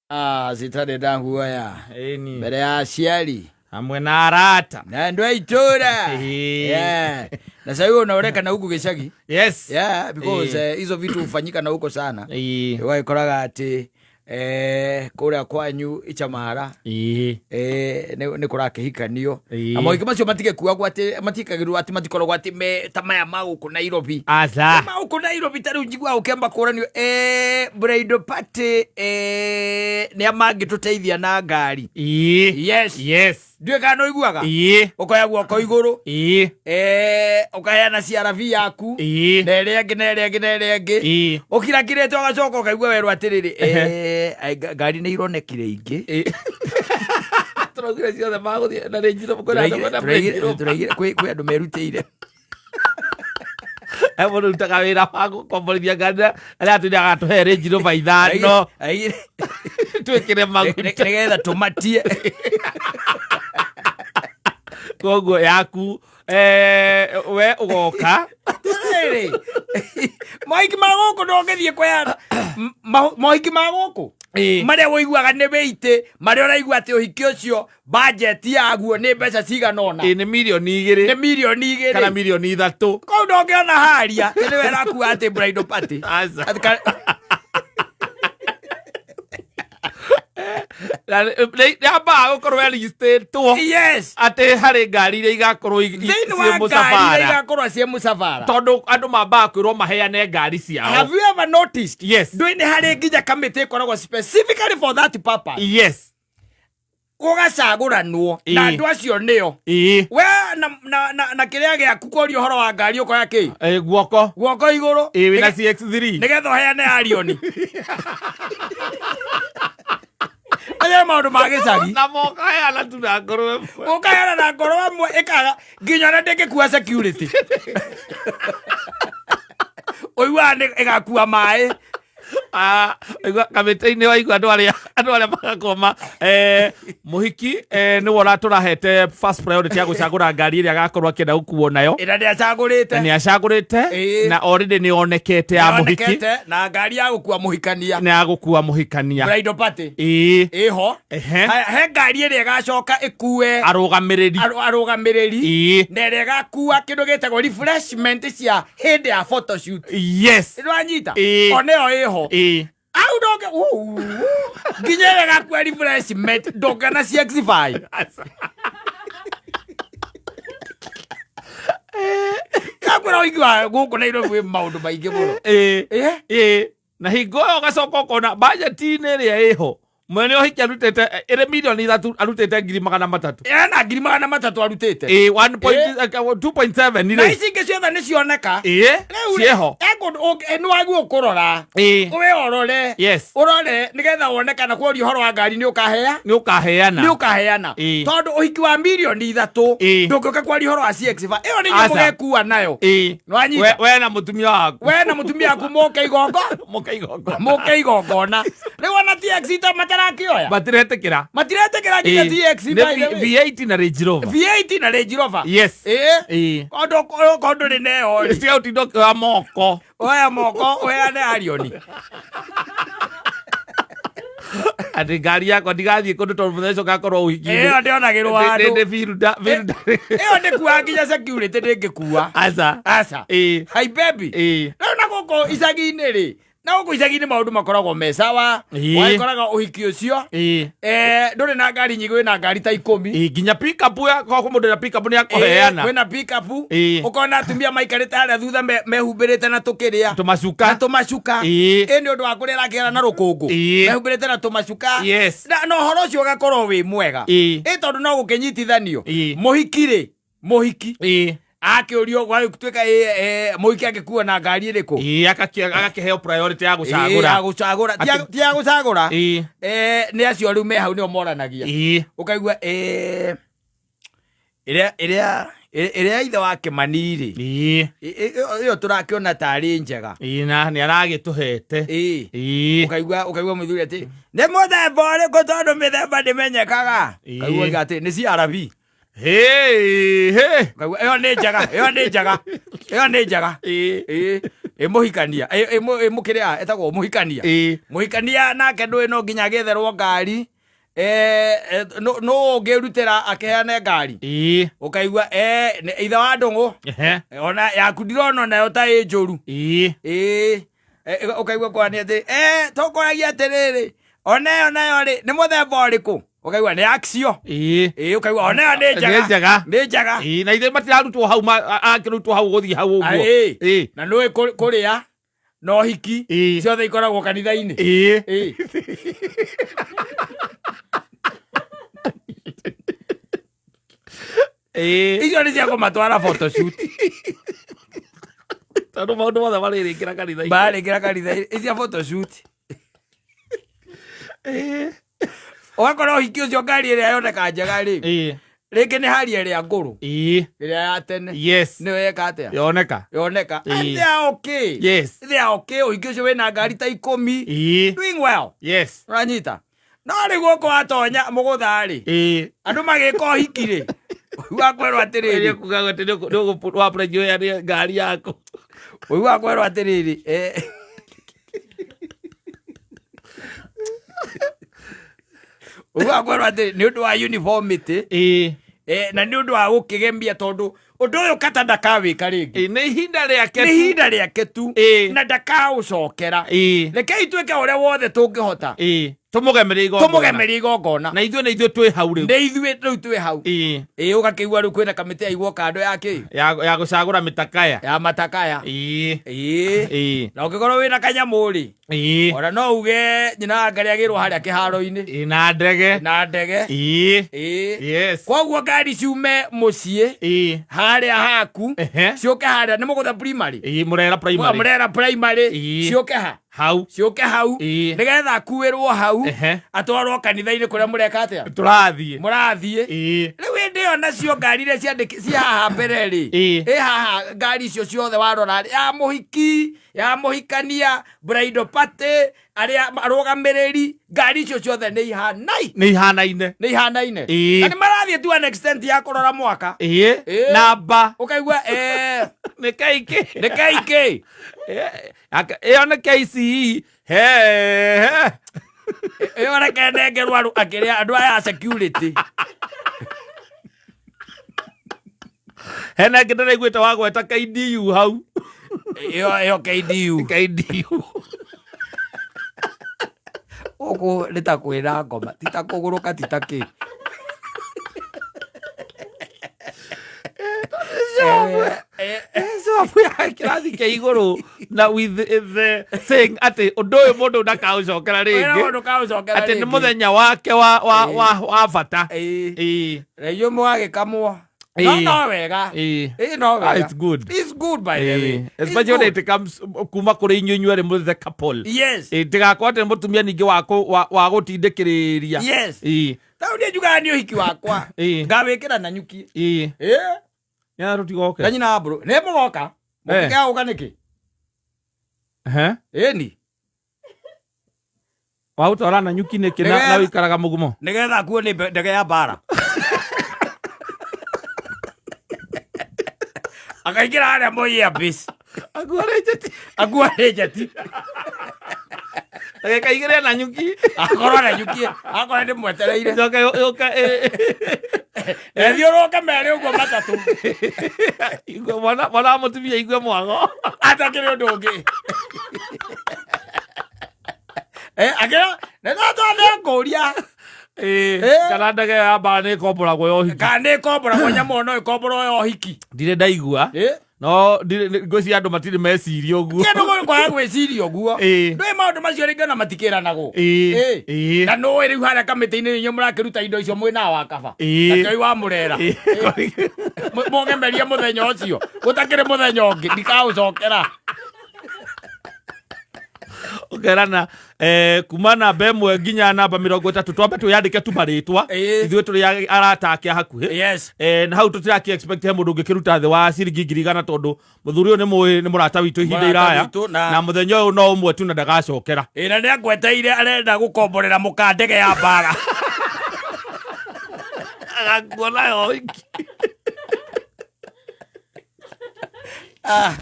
Zitare danguaya. Eni. Mbere ya aciari. Hamwe na arata. Na andũ a itura. Yeah. Na sasa hiyo unaoreka na huku gicagi. Yes. Yeah, because hizo vitu hufanyika na huko sana. Waikoraga ati kuria kwanyu ichamara ni kurakihikanio amo ikimacio matige kuagwo ati matikagirwo ati matikoragwo ati me tamaya maguku Nairobi aza maguku Nairobi tari njigwa ukemba kuranio bridal party ni amangituteithia na ngari yes ndiwe kana iguaga ukoya guoko iguru ukaheana CRV yaku na ĩrĩa ĩngĩ ũkirakirĩte ũgacoka ũkaigua werwo atĩrĩrĩ ngari nĩ ironekire ingĩ tũraugire ciothe magũthiĩ na Range Rover kwĩ andũ merutĩire mũndũ rutaga wĩra wa gũkomborithia ngari arĩa atũire agatũhe Range Rover ithano twĩkĩre maguta nĩgetha tũmatie koguo yaku we ugoka mohiki ma gũkũ ndũngĩthiĩ kwĩyana mohiki ma gũkũ marĩa wũiguaga nĩ wĩitĩ marĩa ũraigua atĩ ũhiki ũcio budget yaguo nĩ mbeca cigana ũna nĩ milioni 2 nĩ milioni 2 kana milioni 3 kũu ndũngĩona haria nĩ we rakua atĩ bridal party Nĩambaga gũkorwo registrĩtwo atĩ harĩ ngari iria igakorwo ciĩ mũcabara tondũ andũ mambaga kwĩrwo maheane ngari ciao. Have you ever noticed? Yes. Ndũĩ nĩ harĩ nginya kamĩtĩ ĩkoragwo specifically for that purpose. Yes. Gũgacagũranwo na andũ acio nĩo we na kĩrĩa gĩaku kũria ũhoro wa ngari ũkoya kĩ guoko igũrũ wĩna CX3 nĩgetha ũheane Arioni aya maũndũ ma gĩcagi na mokaheana tu na ngoro ĩmwe ũkaheana na ngoro ĩmwe ĩkaga nginya na ndĩngĩkua security ũiguaga ĩgakua maĩ kamĩtĩ-inĩ waigua andũ arĩa magakoma mũhiki nĩ wona tũrahete first priority ya gũcagũra ngari ĩrĩa agakorwo akĩenda gũkuo nayo nĩ acagũrĩte na already nĩ onekete ya mũhiki na ngari ya gũkua mũhikania na ya gũkua mũhikania bridal party ĩho he ngari ĩrĩa ĩgacoka ĩkue arũgamĩrĩri na ĩrĩa ĩgakua kĩndũ gĩtagwo refreshment cia hĩndĩ ya photoshoot nĩwanyita oneyo ĩho au doge nginya gakua refreshment doga na CX5 kakura igwa gũkũ Nairobi maũndũ maingĩ mũno na hingo ĩyo ũgacoka ũkona budget-inĩ ĩrĩa ĩho mwene ũhiki arutĩte ĩrĩ milioni 3 arutĩte 300,000 na 300,000 arutĩte 2.7 na ici ingĩ ciothe nĩ cioneka cieho nĩ waguo kũrora ũrore nĩgetha wonekana kũria ũhoro wa ngari nĩ ũkaheana tondũ ũhiki wa milioni 3 ndũngĩũka kwaria ũhoro wa CX5 ĩyo nĩ nyamũ gĩkua nayo we na mũtumia waku mũke igongona rĩu ona TX matarakĩoya matiretĩkĩra nginya TX V8 na Range Rover yes kondo nĩ neo cia ũtindo kĩoya moko oya nĩ Arioni atĩ ngari yakwa ndigathiĩ kũndũ tondũ mũthenya ũcio ngakorwo ũhiki-inĩ ĩyo ndĩonagĩrwo handũ ĩyo ndĩkuaga nginya security ndĩngĩkua aca hi baby rĩu na gũkũ icagi-inĩ rĩ na gũkũ icagi-inĩ maũndũ makoragwo me sawa waikoraga ũhiki ũcio ndũrĩ na ngari nyingĩ wĩna ngari ta 10 nginya pick up mũndũ na pick up nĩ akũheana wĩna pick up ũkona atumia maikarĩte harĩa thutha mehumbĩrĩte na tũkĩrĩa tũmacuka nĩ ũndũ wa kũrĩa rakĩra na rũkũngũ mehumbĩrĩte na tũmacuka na ũhoro ũcio ũgakorwo wĩ mwega tondũ no gũkĩnyitithanio mũhiki akĩũrio gwatuĩka mũhiki angĩkuo na ngari ĩrĩkũ agakĩheo priority ya gũcagũra ti ya gũcagũra nĩ acio rĩu me hau nĩo moranagia ũkaigua ĩrĩa ithe wa Kĩmani-rĩ ĩyo tũrakĩona tarĩ njega na nĩ aragĩtũhete ũkaigua mũthuri atĩ nĩ mũthemba ũrĩkũ tondũ mĩthemba ndĩmenyekaga kaigua atĩ nĩ CRV ĩyo nĩ njega muhikania mukiria etagwo muhikania muhikania nake ndwe no nginya getherwo ngari no ngirutira akeane ngari ukaigua itha wa ndungu ona yaku ndirona nayo ta njuru ukaigua kwani ati tokoragia atiriri onayo nayo ri ni muthemba uriku ukaigua ni action ukaigua onayo ni njaga na ithe matirarutwo hau akirutwo hau guthii hau uguo na nui kuria no hiki ciothe ikoragwo kanitha-ini icio nĩ cia kũmatwara photoshoot tondũ maũndũ mothe marĩrĩkĩra kanitha-inĩ icia photoshoot ũgakorwo ũhiki ũcio ngari ĩrĩa yoneka njega rĩ rĩngĩ nĩ haria ĩrĩa ngũrũ ĩrĩa ya tene nĩyo yeka atĩa yoneka they are okay ũhiki ũcio wĩna ngari ta 10 doing well ũranyita no rĩguo ũko watonya mũgũtha rĩ andũ magĩka ũhiki rĩ wakwerwo atiriri kugaga ati ndio wa prejo ya ngari yako wakwerwo atiriri wakwerwo atiriri ni undu wa uniformity na ni undu wa gukigembia tondu undu uyu kata ndakawika ringi ni ihinda riake tu na ndakaucokera rekei twike uria wothe tungihota tumugemeria igongona na ithuĩ twĩ hau rĩu rĩu twĩ hau ũgakĩigua rĩu kwĩna kamĩtĩ yaigwo kando ya gũcagũra mĩtakaya ya matakaya na ũngĩkorwo wĩna kanyamũ rĩ ona no uge nyina ngari agĩrwo harĩa kĩharo-inĩ na ndege koguo ngari ciume mũciĩ harĩa haku ciũke harĩa nĩ mũgũtha primary Murera primary ciũke ciũke hau nĩgetha akuĩrwo hau atwarwo kanitha-inĩ kũrĩa mũreka atĩa mũrathiĩ rĩu hĩndĩ ĩyo nacio ngari iria cia haha mbere rĩ haha ngari icio ciothe warora ya mũhiki ya mũhikania bridal party arĩa arũgamĩrĩri ngari icio ciothe nĩ ihanaine na nĩ marathiĩ tu an extent ya kũrora mwaka namba ũkaigua nĩ keikĩ ĩyo nĩ KCE ĩyo reke nengerwo andũ aya security hena ngĩ ndĩraiguĩte wagweta KDU hau ĩyo KDU ũguo nĩ ta kwĩra ngoma ti ta kũgũrũka ti ta kĩ kĩrathi kĩa igũrũ na with the saying atĩ ũndũ ũyũ mũndũ ndakaũcokera rĩngĩ atĩ nĩ mũthenya wake wa bata rĩu mwagĩkamwo no wega no wega it's good by the way especially when it comes kuma kũrĩ inyuĩ rĩ mũthe couple tigakorwo atĩ mũtumia ningĩ wa gũtindĩkĩrĩria tau nĩ njugaga nĩ ũhiki wakwa ngawĩkĩra na nyuki tũtigoke ganyina mbũrũ nĩ mũgoka mũkĩgagũka nĩkĩ ĩni waũtwara na nyuki nĩkĩ na wĩikaraga mũgumo nĩgetha kuo nĩ ndege ya mbara akaingĩra harĩa Moi Airbase akuarĩ njeti agĩkaigĩrĩra na nyuki akorwo na nyuki akorwo ndĩmwetereire ethiũrũke merĩ ũguo matatũ mwana wa mũtumia igue mwago atakĩrĩ ũndũ ũngĩ akĩra nĩthatwandĩ ngũria kana ndege ya mbara nĩ ĩkomboragwo ya ũhiki kana nĩ ĩkomboragwo nyamũ no ĩkomborwo ya ũhiki ndirĩ ndaigua no ngwĩciria andũ matirĩ meciria ũguo kĩndũ kwaga gwĩciria ũguo ndũĩ maũndũ macio rĩngĩ ona matikĩranagwo na nũĩ rĩu harĩa kamĩtĩ-inĩ inyuĩ mũrakĩruta indo icio mwĩna wa kaba nakĩoi wa mũrera mũgemerie mũthenya ũcio gũtakĩrĩ mũthenya ũngĩ ndikaũcokera ũkerana kuma namba ĩmwe nginya namba 30 twambe twĩyandĩke tu marĩtwa ithuĩ tũrĩ arata ake hakuhĩ na hau tũtirakĩ expect he mũndũ ũngĩkĩruta thĩ wa ciringi 100 tondũ mũthuri ũyũ nĩ mũrata witũ ihinda iraya na mũthenya ũyũ no ũmwe tu na ndagacokera na nĩ agweteire arenda gũkomborera mũka ndege ya mbara agakuona yo Ah.